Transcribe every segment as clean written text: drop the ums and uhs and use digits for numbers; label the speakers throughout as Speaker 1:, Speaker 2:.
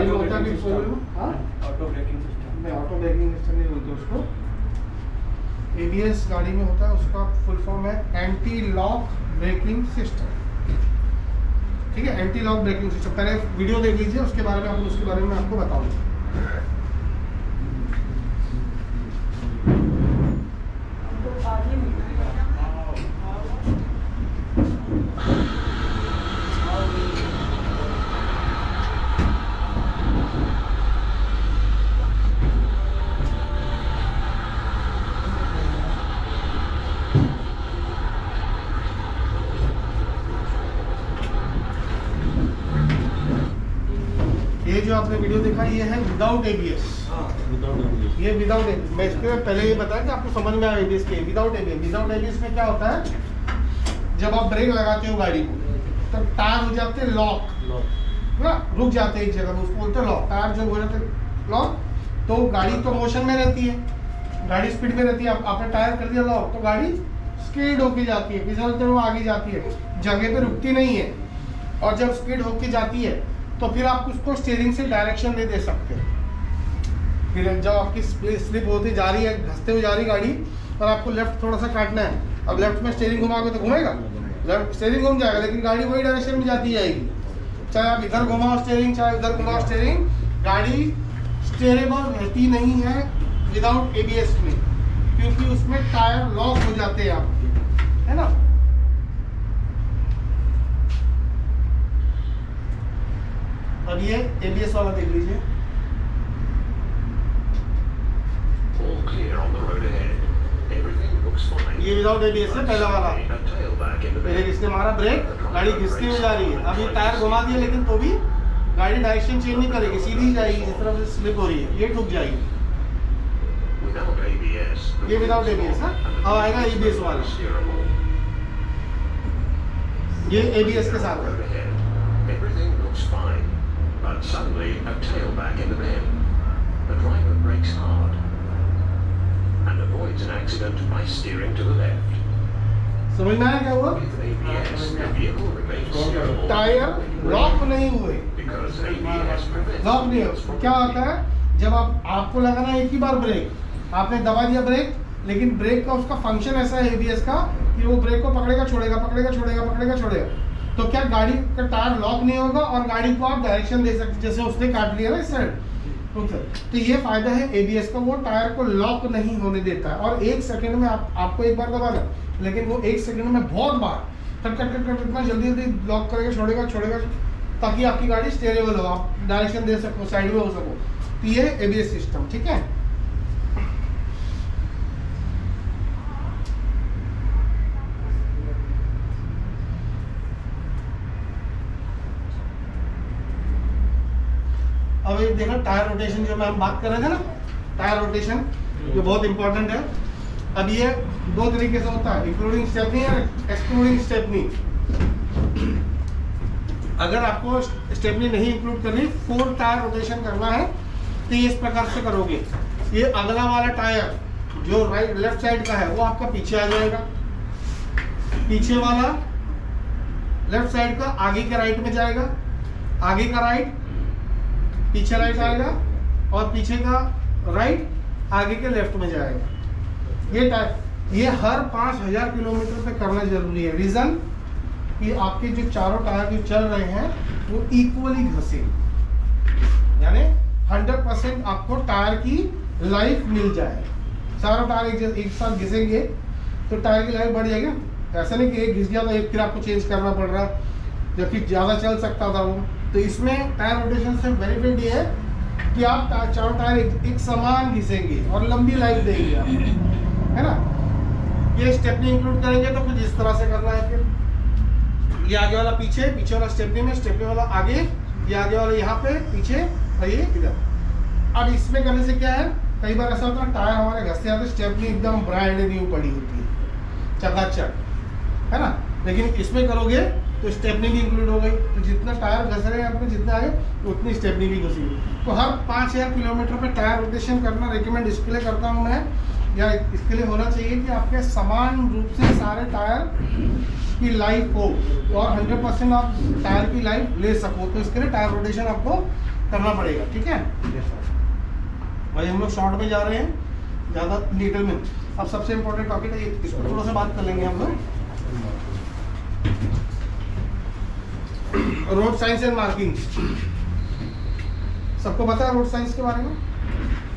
Speaker 1: गाड़ी में होता है
Speaker 2: ऑटो ब्रेकिंग सिस्टम।
Speaker 1: मैं ऑटो ब्रेकिंग सिस्टम नहीं बोलते उसको, ABS गाड़ी में होता है, उसका फुल फॉर्म है एंटी लॉक ब्रेकिंग सिस्टम। ठीक है, एंटी लॉक ब्रेकिंग सिस्टम। पहले वीडियो देख लीजिए, उसके बारे में उसके बारे में आपको बताऊंगा। ये जो आपने वीडियो देखा ये है विदाउट ABS। ये विदाउट ABS, मैं इसके पहले ये बताया कि आपको समझ में आया ABS के। विदाउट ABS में क्या होता है, जब आप ब्रेक लगाते हो गाड़ी को तब टायर हो जाते हैं लॉक ना, रुक जाते हैं एक जगह में, उसको बोलते हैं लॉक। टायर जब हो जाते हैं लॉक तो गाड़ी तो मोशन में रहती है, गाड़ी स्पीड में रहती है। आपने टायर कर दिया लॉक तो गाड़ी स्पीड होके जाती है, फिसलते हुए आगे जाती है, जगह पे रुकती नहीं है। और जब स्पीड होके जाती है तो फिर आप उसको स्टीयरिंग से डायरेक्शन दे सकते हैं। फिर जब आपकी स्लिप होती जा रही है, घसते हुए जा रही गाड़ी, और आपको लेफ्ट थोड़ा सा काटना है, अब लेफ्ट में स्टीयरिंग घुमाओगे तो घूमेगा, लेफ्ट स्टीयरिंग घूम जाएगा, लेकिन गाड़ी वही डायरेक्शन में जाती जाएगी। चाहे आप इधर घुमाओ स्टीयरिंग, चाहे उधर घुमाओ स्टीयरिंग, गाड़ी स्टेयरेबल रहती नहीं है विदाउट ABS में, क्योंकि उसमें टायर लॉक हो जाते हैं आपके, है ना। अब ये ABS वाला देख लीजिए। ये विदाउट ABS है पहला वाला। पहले किसने मारा ब्रेक, गाड़ी घिसती हुई जा रही है, अभी टायर घुमा दिया लेकिन तो भी गाड़ी डायरेक्शन चेंज नहीं करेगी, सीधी जाएगी जिस तरफ से स्लिप हो रही है, ये ठुक जाएगी। ये विदाउट ABS है। अब आएगा ABS वाला, ये ABS के साथ है।
Speaker 3: But suddenly a tailback in the bend. The driver brakes hard and avoids an accident by steering to the left.
Speaker 1: समझ में आया क्या हुआ?
Speaker 3: With ABS, the vehicle remains steerable.
Speaker 1: Tyre lock नहीं हुए,
Speaker 3: Because ABS prevents
Speaker 1: लॉक नहीं हुए। क्या होता है, जब आपको लगाना है एक ही बार ब्रेक, आपने दबा दिया ब्रेक, लेकिन ब्रेक का उसका फंक्शन ऐसा है ABS का कि वो ब्रेक को पकड़ेगा छोड़ेगा, पकड़ेगा छोड़ेगा, पकड़ेगा छोड़ेगा, तो क्या गाड़ी का टायर लॉक नहीं होगा और गाड़ी को आप डायरेक्शन दे सकते, जैसे उसने काट लिया ना इस साइड। तो ये फायदा है ABS का, वो टायर को लॉक नहीं होने देता है। और 1 सेकंड में आपको एक बार दबाना, लेकिन वो 1 सेकंड में बहुत बार कट कट कट कट इतना जल्दी जल्दी लॉक करेगा, छोड़ेगा छोड़ेगा, ताकि आपकी गाड़ी स्टेयरेबल हो, आप डायरेक्शन दे सको, साइड में हो सको। तो ये ABS सिस्टम, ठीक है। अब ये देखो टायर रोटेशन, जो मैं हम बात कर रहे थे ना, टायर रोटेशन जो बहुत इंपॉर्टेंट है। अब ये 2 तरीके से होता है, इंक्लूडिंग स्टेपनी और एक्सक्लूडिंग स्टेपनी। अगर आपको स्टेपनी नहीं इंक्लूड करनी, 4 टायर रोटेशन करना है, तो ये इस प्रकार से करोगे। ये अगला वाला टायर जो लेफ्ट साइड का है वो आपका पीछे आ जाएगा, पीछे वाला लेफ्ट साइड का आगे के राइट में जाएगा, आगे का राइट पीछे राइट आएगा, और पीछे का राइट आगे के लेफ्ट में जाएगा। ये टायर ये हर 5000 किलोमीटर पे करना जरूरी है। रीजन कि आपके जो चारों टायर जो चल रहे हैं वो इक्वली घसे, यानी 100% आपको टायर की लाइफ मिल जाए। चारों टायर एक साथ घिसेंगे तो टायर की लाइफ बढ़ जाएगी। ऐसा नहीं कि एक घिस गया तो एक फिर आपको चेंज करना पड़ रहा, जबकि ज़्यादा चल सकता था वो। तो इसमें टायर रोटेशन से बेनिफिट ये है कि आप चारों टायर एक समान घिसेंगे और लंबी लाइफ देंगे आप, है ना। ये स्टेपनी इंक्लूड करेंगे तो कुछ इस तरह से करना है। फिर ये आगे वाला पीछे, पीछे वाला स्टेपनी में, स्टेपनी वाला आगे, ये आगे वाला यहाँ पे पीछे, और ये इधर। अब इसमें करने से क्या है, कई बार ऐसा होता है टायर हमारे घसते जाते, स्टेपनी एकदम ब्रांड न्यू पड़ी होती है, चकाचक, है ना। लेकिन इसमें करोगे तो स्टेपनी भी इंक्लूड हो गई, तो जितना टायर घस रहे हैं अपने जितने आगे उतनी स्टेपनी भी घुसेगी। तो हर 5000 किलोमीटर पे टायर रोटेशन करना रिकमेंड इसके लिए करता हूँ मैं, या इसके लिए होना चाहिए कि आपके समान रूप से सारे टायर की लाइफ हो और 100% आप टायर की लाइफ ले सको। तो इसके लिए टायर रोटेशन आपको करना पड़ेगा, ठीक है। भाई हम लोग शॉर्ट में जा रहे हैं, ज़्यादा डिटेल में। अब सबसे इम्पोर्टेंट टॉपिक है, इसको थोड़ा सा बात कर लेंगे हम लोग। रोड साइंस एंड मार्किंग, सबको पता है रोड साइंस के बारे में,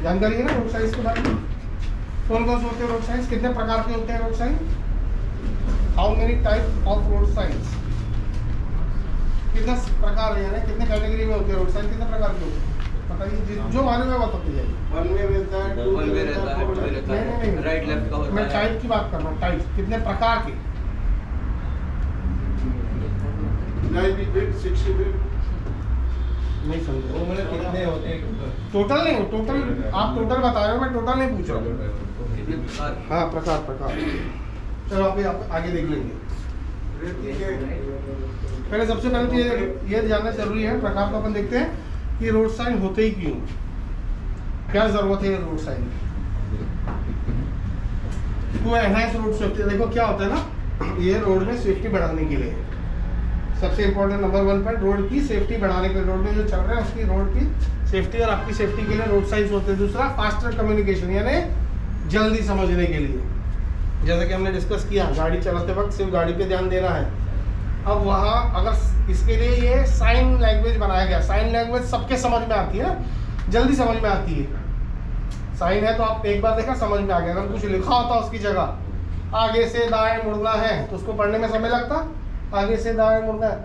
Speaker 1: जानकारी है ना रोड साइंस के बारे में? कौन कौन से होते हैं रोड साइंस, कितने प्रकार के होते हैं road science? How many type of road science, कितने प्रकार है, यानी कितने कैटेगरी में होते हैं रोड साइंस, कितने प्रकार के होते हैं बताइए, जो मालूम है बताते जाइए।
Speaker 2: वन वे मिलता है, टू वे रहता है, टू वे रहता है, राइट लेफ्ट का होता है।
Speaker 1: मैं टाइप की बात कर रहा हूँ, टाइप कितने प्रकार के?
Speaker 2: 90 फीट, 60 फीट,
Speaker 1: नहीं समझे
Speaker 2: वो मतलब कितने होते हैं
Speaker 1: टोटल नहीं, टोटल आप टोटल बता रहे हो, मैं टोटल नहीं पूछ रहा हूँ।
Speaker 2: कितने प्रकार?
Speaker 1: हाँ प्रकार। चलो अभी आप आगे देख लेंगे। पहले सबसे पहले तो ये जानना जरूरी है, प्रकार को अपन देखते हैं कि रोड साइन होते ही क्यों, क्या जरूरत है रोड साइन को एनहांस रोड सेफ्टी। देखो क्या होता है ना, ये रोड में सेफ्टी बढ़ाने के लिए सबसे इंपॉर्टेंट नंबर 1 पॉइंट, रोड की सेफ्टी बढ़ाने के लिए, रोड में जो चल रहा है उसकी रोड की सेफ्टी और आपकी सेफ्टी के लिए रोड साइंस होते हैं। दूसरा फास्टर कम्युनिकेशन, यानी जल्दी समझने के लिए, जैसा कि हमने डिस्कस किया, गाड़ी चलाते वक्त सिर्फ गाड़ी पे ध्यान देना है। अब वहाँ अगर इसके लिए ये साइन लैंग्वेज बनाया गया, साइन लैंग्वेज सबके समझ में आती है, जल्दी समझ में आती है। साइन है तो आप एक बार देखा समझ में आ गया, अगर कुछ लिखा होता उसकी जगह आगे से दाएं मुड़ना है तो उसको पढ़ने में समय लगता, आगे से दाएं मुड़ना है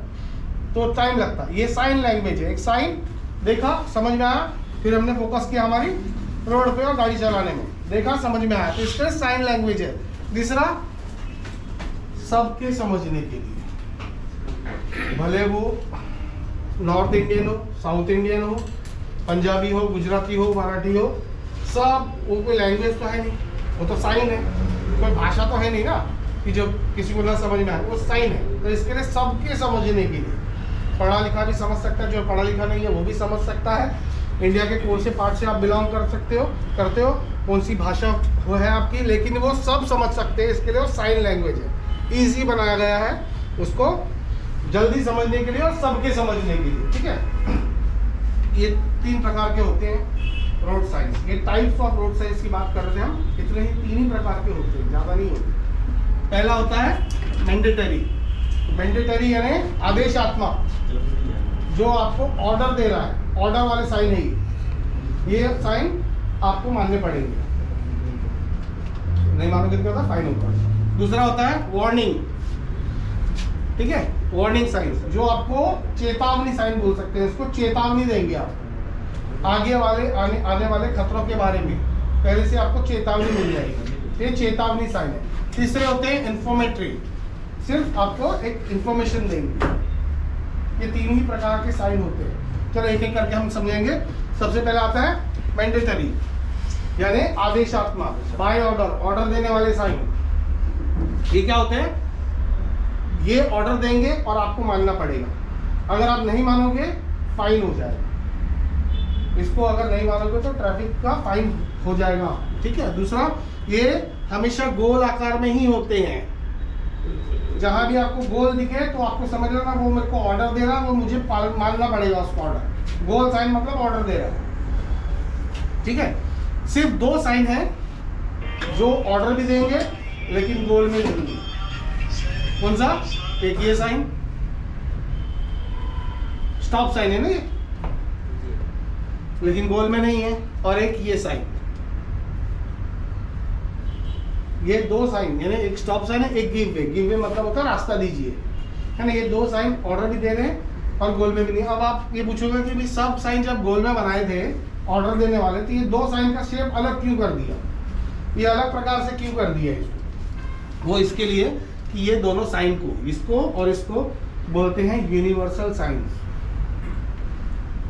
Speaker 1: तो टाइम लगता। ये साइन लैंग्वेज है, एक साइन देखा समझ में आया, फिर हमने फोकस किया हमारी रोड पे और गाड़ी चलाने में, देखा समझ में आया, तो इसका साइन लैंग्वेज है। तीसरा सबके समझने के लिए, भले वो नॉर्थ इंडियन हो, साउथ इंडियन हो, पंजाबी हो, गुजराती हो, मराठी हो, सब, वो कोई लैंग्वेज तो है नहीं, वो तो साइन है, कोई भाषा तो है नहीं ना कि जो किसी को ना समझ में आए, वो साइन है। तो इसके लिए सबके समझने के लिए, पढ़ा लिखा भी समझ सकता है, जो पढ़ा लिखा नहीं है वो भी समझ सकता है, इंडिया के कौन से पार्ट से आप बिलोंग कर सकते हो, करते हो, कौन सी भाषा वो है आपकी, लेकिन वो सब समझ सकते हैं। इसके लिए वो साइन लैंग्वेज है, ईजी बनाया गया है उसको जल्दी समझने के लिए और सबके समझने के लिए, ठीक है। ये 3 प्रकार के होते हैं रोड साइंस, ये टाइप्स ऑफ रोड साइंस की बात कर रहे थे हम, इतने ही 3 ही प्रकार के होते हैं, ज़्यादा नहीं होते। पहला होता है मैंडेटरी, मैंडेटरी यानी आदेशात्मक, जो आपको ऑर्डर दे रहा है, ऑर्डर वाले साइन है ये साइन आपको मानने पड़ेंगे, नहीं मानोगे तो क्या होता है, फाइन होता है। दूसरा होता है वार्निंग, ठीक है, वार्निंग साइन, जो आपको चेतावनी साइन बोल सकते हैं, इसको चेतावनी देंगे आप आगे वाले आने वाले खतरों के बारे में, पहले से आपको चेतावनी मिल जाएगी, ये चेतावनी साइन है। तीसरे होते हैं इन्फॉर्मेटरी, सिर्फ आपको एक इंफॉर्मेशन देंगे। ये 3 ही प्रकार के साइन होते हैं। चलो एक एक करके हम समझेंगे। सबसे पहले आता है मैंडेटरी, यानी आदेशात्मक, बाय ऑर्डर, ऑर्डर देने वाले साइन। ये क्या होते हैं, ये ऑर्डर देंगे और आपको मानना पड़ेगा, अगर आप नहीं मानोगे फाइन हो जाएगा, इसको अगर नहीं मानोगे तो ट्रैफिक का फाइन हो जाएगा, ठीक है। दूसरा, ये हमेशा गोल आकार में ही होते हैं, जहां भी आपको गोल दिखे तो आपको समझ लेना वो मेरे को ऑर्डर दे रहा है, वो मुझे मानना पड़ेगा उसको ऑर्डर। गोल साइन मतलब ऑर्डर दे रहा है, ठीक है। सिर्फ 2 साइन है जो ऑर्डर भी देंगे लेकिन गोल में नहीं। कौन सा? एक ये साइन स्टॉप साइन है ना ये, लेकिन गोल में नहीं है, और एक ये साइन, ये 2 साइन, यानी एक स्टॉप साइन है, एक गिव वे। गिव वे मतलब होता है रास्ता दीजिए, है ना। ये 2 साइन ऑर्डर भी दे रहे हैं और गोल में भी नहीं। अब आप ये पूछोगे कि भी सब साइन जब गोल में बनाए थे ऑर्डर देने वाले, तो ये 2 साइन का शेप अलग क्यों कर दिया, ये अलग प्रकार से क्यों कर दिया इसको? वो इसके लिए कि ये दोनों साइन को, इसको और इसको बोलते हैं यूनिवर्सल साइंस।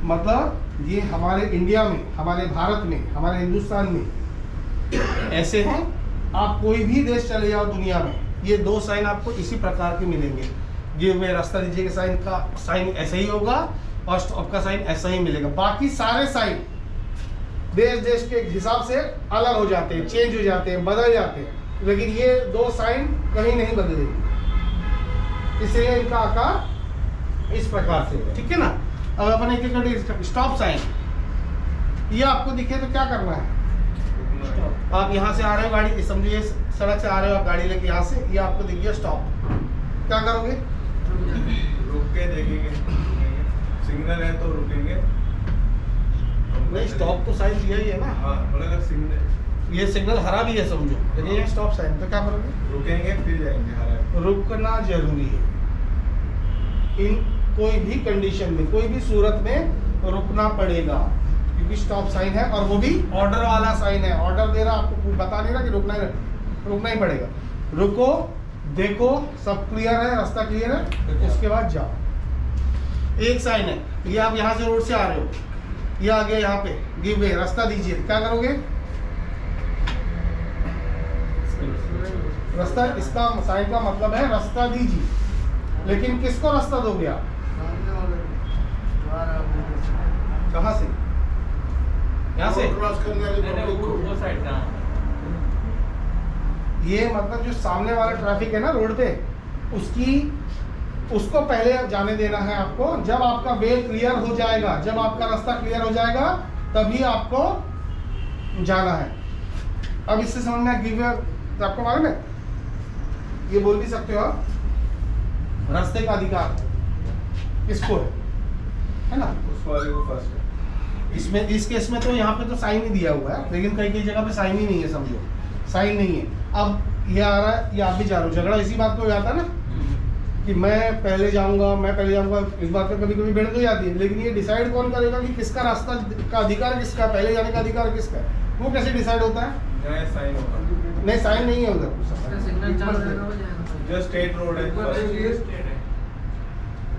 Speaker 1: मतलब ये हमारे इंडिया में, हमारे भारत में, हमारे हिंदुस्तान में ऐसे हैं, आप कोई भी देश चले जाओ दुनिया में, ये 2 साइन आपको इसी प्रकार के मिलेंगे। गिव वे रास्ता दीजिए के साइन का साइन ऐसा ही होगा और स्टॉप का साइन ऐसा ही मिलेगा। बाकी सारे साइन देश देश के हिसाब से अलग हो जाते हैं, चेंज हो जाते हैं, बदल जाते हैं, लेकिन ये 2 साइन कहीं नहीं बदलेगी, इसलिए इनका आकार इस प्रकार से है, ठीक है ना। अब अपन एक एक स्टॉप साइन, ये आपको दिखे तो क्या करना है, आप यहाँ से आ रहे हो गाड़ी, समझिए सड़क से आ रहे हो आप गाड़ी लेके यहाँ से, ये आपको दिख गया स्टॉप, क्या करोगे?
Speaker 4: रुक के देखेंगे, सिग्नल है तो रुकेंगे।
Speaker 1: नहीं, स्टॉप तो साइन दिया ही है ना।
Speaker 4: हाँ, मतलब अगर सिग्नल,
Speaker 1: ये सिग्नल हरा भी है समझो, लेकिन ये स्टॉप साइन, तो क्या करोगे?
Speaker 4: रुकेंगे फिर जाएंगे हरा।
Speaker 1: रुकना जरूरी है, इन कोई भी कंडीशन में, कोई भी सूरत में रुकना पड़ेगा, क्योंकि स्टॉप साइन है और वो भी ऑर्डर वाला साइन है। ऑर्डर दे रहा, आपको बता नहीं रहा कि रुकना ही पड़ेगा। रुको, देखो सब क्लियर है, रास्ता क्लियर है, उसके बाद जाओ। एक साइन है, ये आप यहाँ से रोड से आ रहे हो, ये आ गया यहाँ पे, गिव वे, रास्ता दीजिए, क्या करोगे? रास्ता, इसका साइन का मतलब है रास्ता दीजिए, लेकिन किसको रास्ता दोगे आप? कहाँ से? यहाँ से?
Speaker 4: क्रॉस करने वाले पब्लिक को।
Speaker 2: वो साइड का
Speaker 1: ये मतलब जो सामने वाला ट्रैफिक है ना रोड पे, उसको पहले जाने देना है आपको। जब आपका वे क्लियर हो जाएगा, जब आपका रास्ता क्लियर हो जाएगा, तभी आपको जाना है। अब इससे समझ में गिव वे, तो आपको मालूम है, ये बोल भी सकते हो आप, रास्ते का अधिकार किसको है ना?
Speaker 4: उस वाले को फर्स्ट है।
Speaker 1: इसमें इस केस में तो यहाँ पे तो साइन ही दिया हुआ है, लेकिन कई कई जगह पे साइन ही नहीं है, समझो साइन नहीं है। अब ये आ रहा है, ये आप भी जा रहे हो, झगड़ा इसी बात पे हो जाता है ना कि मैं पहले जाऊंगा, मैं पहले जाऊंगा, इस बात पे कभी कभी भिड़ तो जाती है। लेकिन ये डिसाइड कौन करेगा कि किसका रास्ता का अधिकार किसका, पहले जाने का अधिकार किसका है? वो कैसे डिसाइड होता है?
Speaker 4: जहाँ साइन होगा,
Speaker 1: नहीं, साइन नहीं है उधर,
Speaker 4: जो स्टेट रोड है फर्स्ट।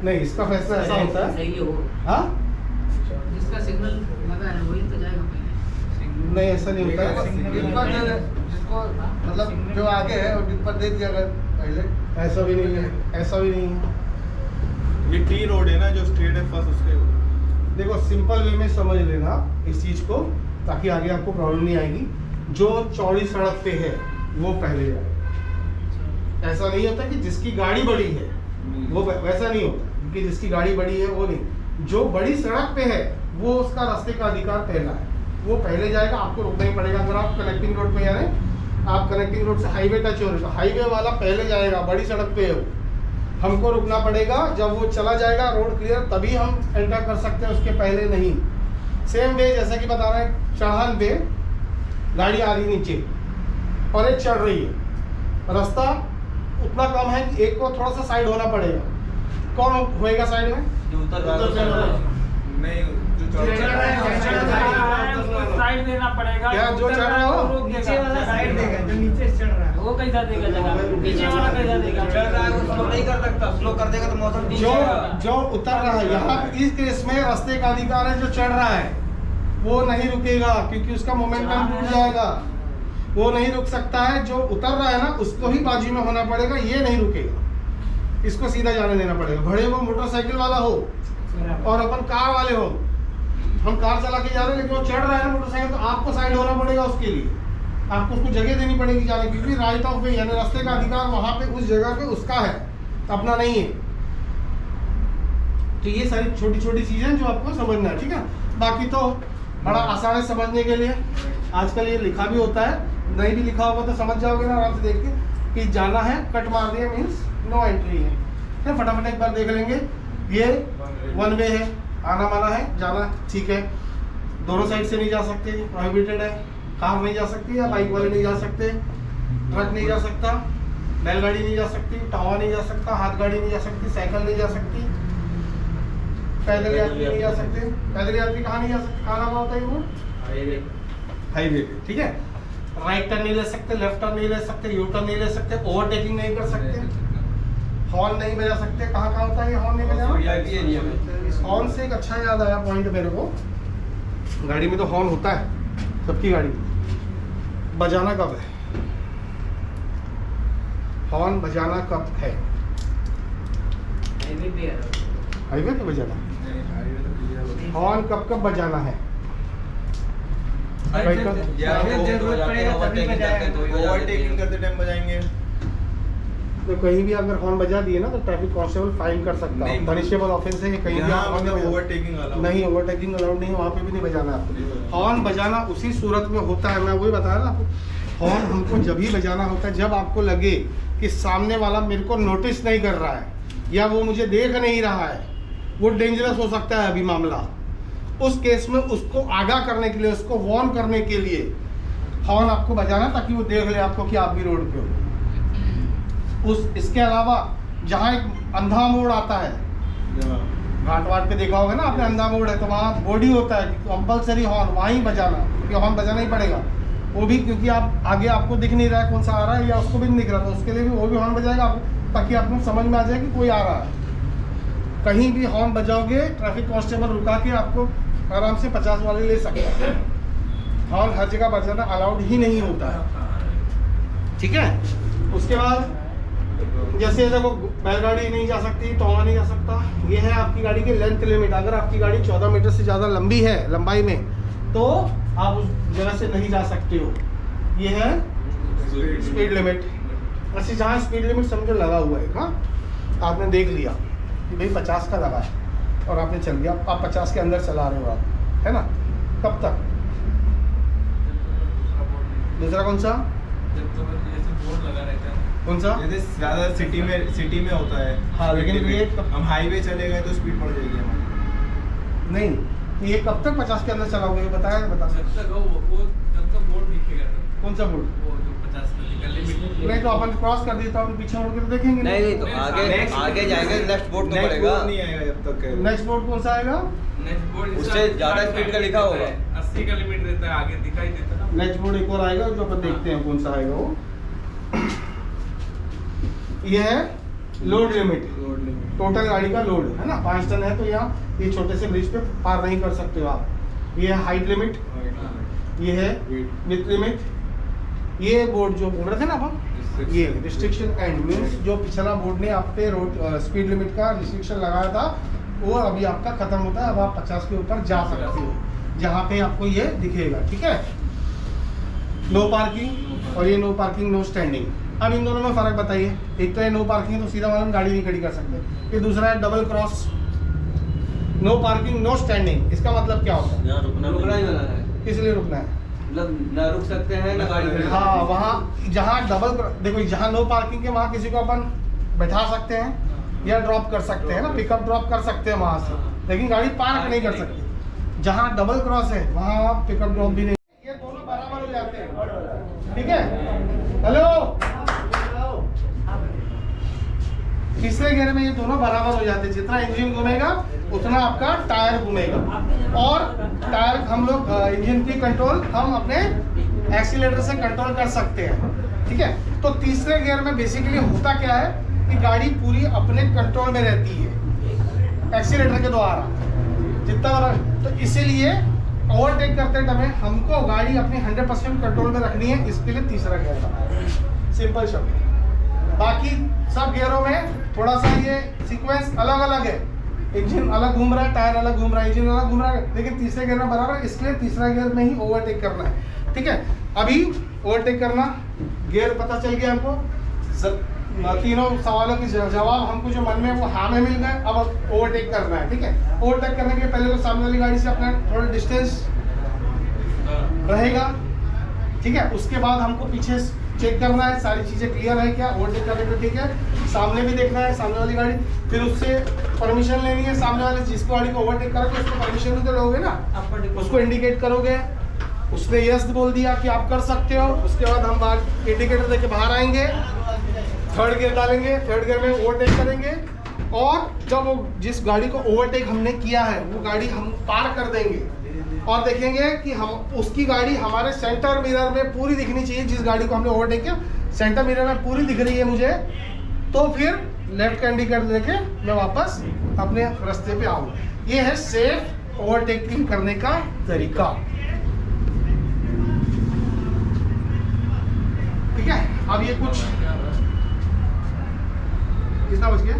Speaker 1: नहीं, इसका फैसला ऐसा होता है।
Speaker 5: सही हो,
Speaker 1: हाँ,
Speaker 5: जिसका सिग्नल लगा है वही तो जाएगा पहले।
Speaker 1: नहीं ऐसा नहीं होता है,
Speaker 6: जिसको मतलब जो आगे है वो डिपर दे दिया अगर पहले।
Speaker 1: ऐसा भी नहीं है, ऐसा भी नहीं है।
Speaker 4: ये टी रोड है ना, जो स्ट्रेट है फर्स्ट उसके।
Speaker 1: देखो सिंपल वे में समझ लेना इस चीज को, ताकि आगे आपको प्रॉब्लम नहीं आएगी। जो चौड़ी सड़क पे है वो पहले जाए। ऐसा नहीं होता कि जिसकी गाड़ी बड़ी है वो वैसा नहीं होता, क्योंकि जिसकी गाड़ी बड़ी है वो नहीं, जो बड़ी सड़क पे है वो उसका रास्ते का अधिकार पहला है, वो पहले जाएगा, आपको रुकना ही पड़ेगा। अगर आप कनेक्टिंग रोड पे जा रहे हैं, आप कनेक्टिंग रोड से हाईवे टच हो रहे हो, हाईवे वाला पहले जाएगा, बड़ी सड़क पे है वो, हमको रुकना पड़ेगा। जब वो चला जाएगा रोड क्लियर, तभी हम एंटर कर सकते हैं, उसके पहले नहीं। सेम वे जैसा कि बता रहे हैं, चढ़ान पे गाड़ी आ रही नीचे और एक चढ़ रही है, रास्ता उतना कम है कि एक को थोड़ा सा साइड होना पड़ेगा। कौन होएगा साइड में?
Speaker 2: जो उतर
Speaker 4: नहीं, जो चढ़ रहा है
Speaker 2: साइड देना पड़ेगा।
Speaker 1: क्या जो चढ़ रहा हो?
Speaker 5: नीचे वाला साइड देगा, जो नीचे से चढ़ रहा है
Speaker 2: वो कैसा देगा जगह, पीछे वाला कैसा देगा?
Speaker 6: चल रहा है वो स्लो नहीं कर सकता, स्लो कर देगा तो मौसम
Speaker 1: जो जो उतर रहा है, यहाँ इस केस में रास्ते का अधिकार है, जो चढ़ रहा है वो नहीं रुकेगा, क्योंकि उसका मोमेंटम टूट जाएगा, वो नहीं रुक सकता है। जो उतर रहा है ना, उसको ही बाजू में होना पड़ेगा, ये नहीं रुकेगा, इसको सीधा जाने देना पड़ेगा। भले वो मोटरसाइकिल वाला हो और अपन कार वाले हो, हम कार चला के जा रहे हैं, लेकिन वो चढ़ रहा है ना मोटरसाइकिल, तो आपको साइड होना पड़ेगा उसके लिए, आपको उसको जगह देनी पड़ेगी जाने की, क्योंकि राइट ऑफ वे यानी रास्ते का अधिकार वहां पे उस जगह पे उसका है, अपना नहीं है। तो ये सारी छोटी छोटी चीजें जो आपको समझना है, ठीक है। बाकी तो बड़ा आसान है समझने के लिए, आजकल ये लिखा भी होता है, नहीं भी लिखा होगा तो समझ जाओगे ना आराम से देख के कि जाना है, कट मार दिया मीन्स नो एंट्री है। फिर फटाफट एक बार देख लेंगे, ये वन वे है, आना माना है, जाना ठीक है, दोनों साइड से नहीं जा सकते, प्रोहिबिटेड है, कार नहीं जा सकती, या बाइक वाले नहीं जा सकते, ट्रक नहीं जा सकता, बैलगाड़ी नहीं जा सकती, टावा नहीं जा सकता, हाथ गाड़ी नहीं जा सकती, साइकिल नहीं जा सकती, पैदल यात्री नहीं जा सकते। पैदल यात्री कहाँ नहीं जा सकते, कहाँ लगा होता है वो? हाईवे पे, ठीक है। राइट टर्न नहीं ले सकते, लेफ्ट टर्न नहीं ले सकते, यू टर्न नहीं ले सकते, ओवरटेकिंग नहीं कर सकते, हॉर्न नहीं बजा सकते। कहाँ कहाँ होता है ये हॉर्न नहीं बजाना? इस हॉर्न से एक अच्छा याद आया पॉइंट मेरे को, गाड़ी में तो हॉर्न होता है सबकी गाड़ी में, बजाना कब है? हॉर्न बजाना कब है?
Speaker 5: हाईवे पे
Speaker 1: हाईवे पे बजाना। हॉर्न कब कब बजाना है?
Speaker 4: ओवरटेकिंग करते टाइम बजाएंगे।
Speaker 1: तो कहीं भी अगर हॉर्न बजा दिए ना तो ट्रैफिक कांस्टेबल फाइन कर सकता है,
Speaker 4: नहीं,
Speaker 1: पनिशेबल ऑफेंस है। कहीं भी
Speaker 4: यहाँ
Speaker 1: आप
Speaker 4: मतलब ओवरटेकिंग अलाउड
Speaker 1: नहीं, ओवरटेकिंग अलाउड नहीं है, वहाँ पे भी नहीं बजाना है आपको। हॉर्न बजाना उसी सूरत में होता है, मैं वही बताया ना आपको, हॉर्न हमको जब ही बजाना होता है जब आपको लगे कि सामने वाला मेरे को नोटिस नहीं कर रहा है या वो मुझे देख नहीं रहा है, वो डेंजरस हो सकता है अभी मामला। उस केस में उसको आगाह करने के लिए, उसको वार्न करने के लिए हॉर्न आपको बजाना, ताकि वो देख ले आपको कि आप भी रोड पे हो। इसके अलावा जहाँ एक अंधा मोड़ आता है, घाट वाट पे देखा होगा ना आपने, अंधा मोड़ है तो वहाँ बॉडी होता है, कंपलसरी हॉर्न वहाँ ही बजाना, क्योंकि हॉर्न बजाना ही पड़ेगा। वो भी क्योंकि आप आगे आपको दिख नहीं रहा है कौन सा आ रहा है, या उसको भी नहीं दिख रहा, तो उसके लिए भी वो भी हॉर्न बजाएगा आपको, ताकि आपको समझ में आ जाए कि कोई आ रहा है। कहीं भी हॉर्न बजाओगे ट्रैफिक कांस्टेबल रुका के आपको आराम से 50 वाले ले सकता है। हॉर्न हर जगह बजाना अलाउड ही नहीं होता है, ठीक है। उसके बाद जैसे देखो बैलगाड़ी नहीं जा सकती, टोंगा नहीं जा सकता। ये है आपकी गाड़ी की लेंथ लिमिट। अगर आपकी गाड़ी 14 मीटर से ज़्यादा लंबी है लंबाई में, तो आप उस जगह से नहीं जा सकते हो। ये है स्पीड लिमिट। अच्छा, जहाँ स्पीड लिमिट समझो लगा हुआ है, हाँ आपने देख लिया कि भाई 50 का लगा है और आपने चल गया, आप 50 के अंदर चला रहे हो आप, है ना। कब तक? दूसरा कौन सा? कौन सा?
Speaker 4: जैसे ज्यादा सिटी में होता है।
Speaker 1: हाँ, लेकिन ये
Speaker 4: हम हाईवे चले गए तो स्पीड बढ़ जाएगी हमारी।
Speaker 1: नहीं, तो ये कब तक 50 के अंदर चलाओगे, ये बताया बता सकते। कौन सा बोर्ड? नहीं तो अपन क्रॉस कर दिए तो अपन पीछे मुड़ के तो देखेंगे
Speaker 2: नहीं तो आगे जाएंगे, नेक्स्ट बोर्ड तो पड़ेगा।
Speaker 4: नहीं आएगा जब तक।
Speaker 1: नेक्स्ट बोर्ड कौन सा आएगा?
Speaker 2: उससे ज्यादा स्पीड का लिखा होगा।
Speaker 7: 80 का लिमिट देता है, आगे दिखाई देता है ना।
Speaker 1: नेक्स्ट बोर्ड एक और आएगा जो अपन देखते हैं कौन सा आएगा वो। ये है लोड लिमिट, टोटल गाड़ी का लोड है ना। 5 टन है तो यहाँ ये छोटे से ब्रिज पे पार नहीं कर सकते हो आप। ये है हाइट लिमिट, ये है विड्थ लिमिट। ये बोर्ड जो बोल रहे थे ना अपन, ये रिस्ट्रिक्शन एंड मींस जो पिछला बोर्ड ने आप पे रोड स्पीड लिमिट का रिस्ट्रिक्शन लगाया था वो अभी आपका खत्म होता है। अब आप 50 के ऊपर जा सकते हो, जहाँ पे आपको ये दिखेगा, ठीक है। नो पार्किंग और ये नो पार्किंग नो स्टैंडिंग। अब इन दोनों में फ़र्क बताइए। एक तो है नो पार्किंग, तो सीधा वाला गाड़ी नहीं खड़ी कर सकते। ये दूसरा है double cross, no parking no standing. इसका मतलब क्या होता है?
Speaker 2: रुकना ही मना है,
Speaker 1: किस लिए रुकना है?
Speaker 2: मतलब ना रुक सकते हैं ना गाड़ी खड़ी।
Speaker 1: हाँ, वहाँ जहाँ डबल देखो, जहाँ नो पार्किंग के वहाँ किसी को अपन बैठा सकते हैं या ड्रॉप कर सकते हैं ना, पिकअप ड्रॉप कर सकते हैं वहाँ से, लेकिन गाड़ी पार्क नहीं कर सकते। जहाँ डबल क्रॉस है वहाँ पिकअप ड्रॉप भी नहीं। ये दोनों बराबर हो जाते हैं, ठीक है। हेलो, तीसरे गियर में ये दोनों बराबर हो जाते हैं। जितना इंजन घूमेगा उतना आपका टायर घूमेगा। और टायर हम लोग इंजन की कंट्रोल हम अपने एक्सीलरेटर से कंट्रोल कर सकते हैं, ठीक है। तो तीसरे गियर में बेसिकली होता क्या है कि गाड़ी पूरी अपने कंट्रोल में रहती है एक्सीलरेटर के द्वारा, जितना बड़ा। तो इसीलिए ओवरटेक करते समय हमको गाड़ी अपनी 100% कंट्रोल में रखनी है, इसके लिए तीसरा गियर बनाया है। सिंपल शब्द। बाकी सब गियरों में थोड़ा सा ये सीक्वेंस अलग अलग है। इंजन अलग घूम रहा है, टायर अलग घूम रहा है, इंजन अलग घूम रहा है, लेकिन तीसरे गियर में बराबर, इसलिए तीसरा गियर में ही ओवरटेक करना है, ठीक है। अभी ओवरटेक करना, गियर पता चल गया हमको। तीनों सवालों के जवाब हमको जो मन में वो हाँ में मिल गए। अब ओवरटेक करना है, ठीक है। ओवरटेक करने के लिए पहले तो सामने वाली गाड़ी से अपना थोड़ा डिस्टेंस रहेगा, ठीक है। उसके बाद हमको पीछे चेक करना है सारी चीज़ें क्लियर है क्या, ओवरटेक करने पे, ठीक है। सामने भी देखना है सामने वाली गाड़ी, फिर उससे परमिशन लेनी है। सामने वाले जिसको गाड़ी को ओवरटेक करोगे उसको परमिशन भी तो लोगे ना, उसको इंडिकेट करोगे। उसने यस बोल दिया कि आप कर सकते हो, उसके बाद हम बाहर इंडिकेटर देके बाहर आएंगे, थर्ड गियर डालेंगे, थर्ड गियर में ओवरटेक करेंगे। और जब वो जिस गाड़ी को ओवरटेक हमने किया है वो गाड़ी हम पार कर देंगे और देखेंगे कि हम उसकी गाड़ी हमारे सेंटर मिरर में पूरी दिखनी चाहिए। जिस गाड़ी को हमने ओवरटेक किया सेंटर मिरर में पूरी दिख रही है मुझे, तो फिर लेफ्ट का इंडिकेटर देके मैं वापस अपने रास्ते पे आऊँ। ये है सेफ ओवरटेकिंग करने का तरीका, ठीक है। अब ये कुछ कितना बच गया?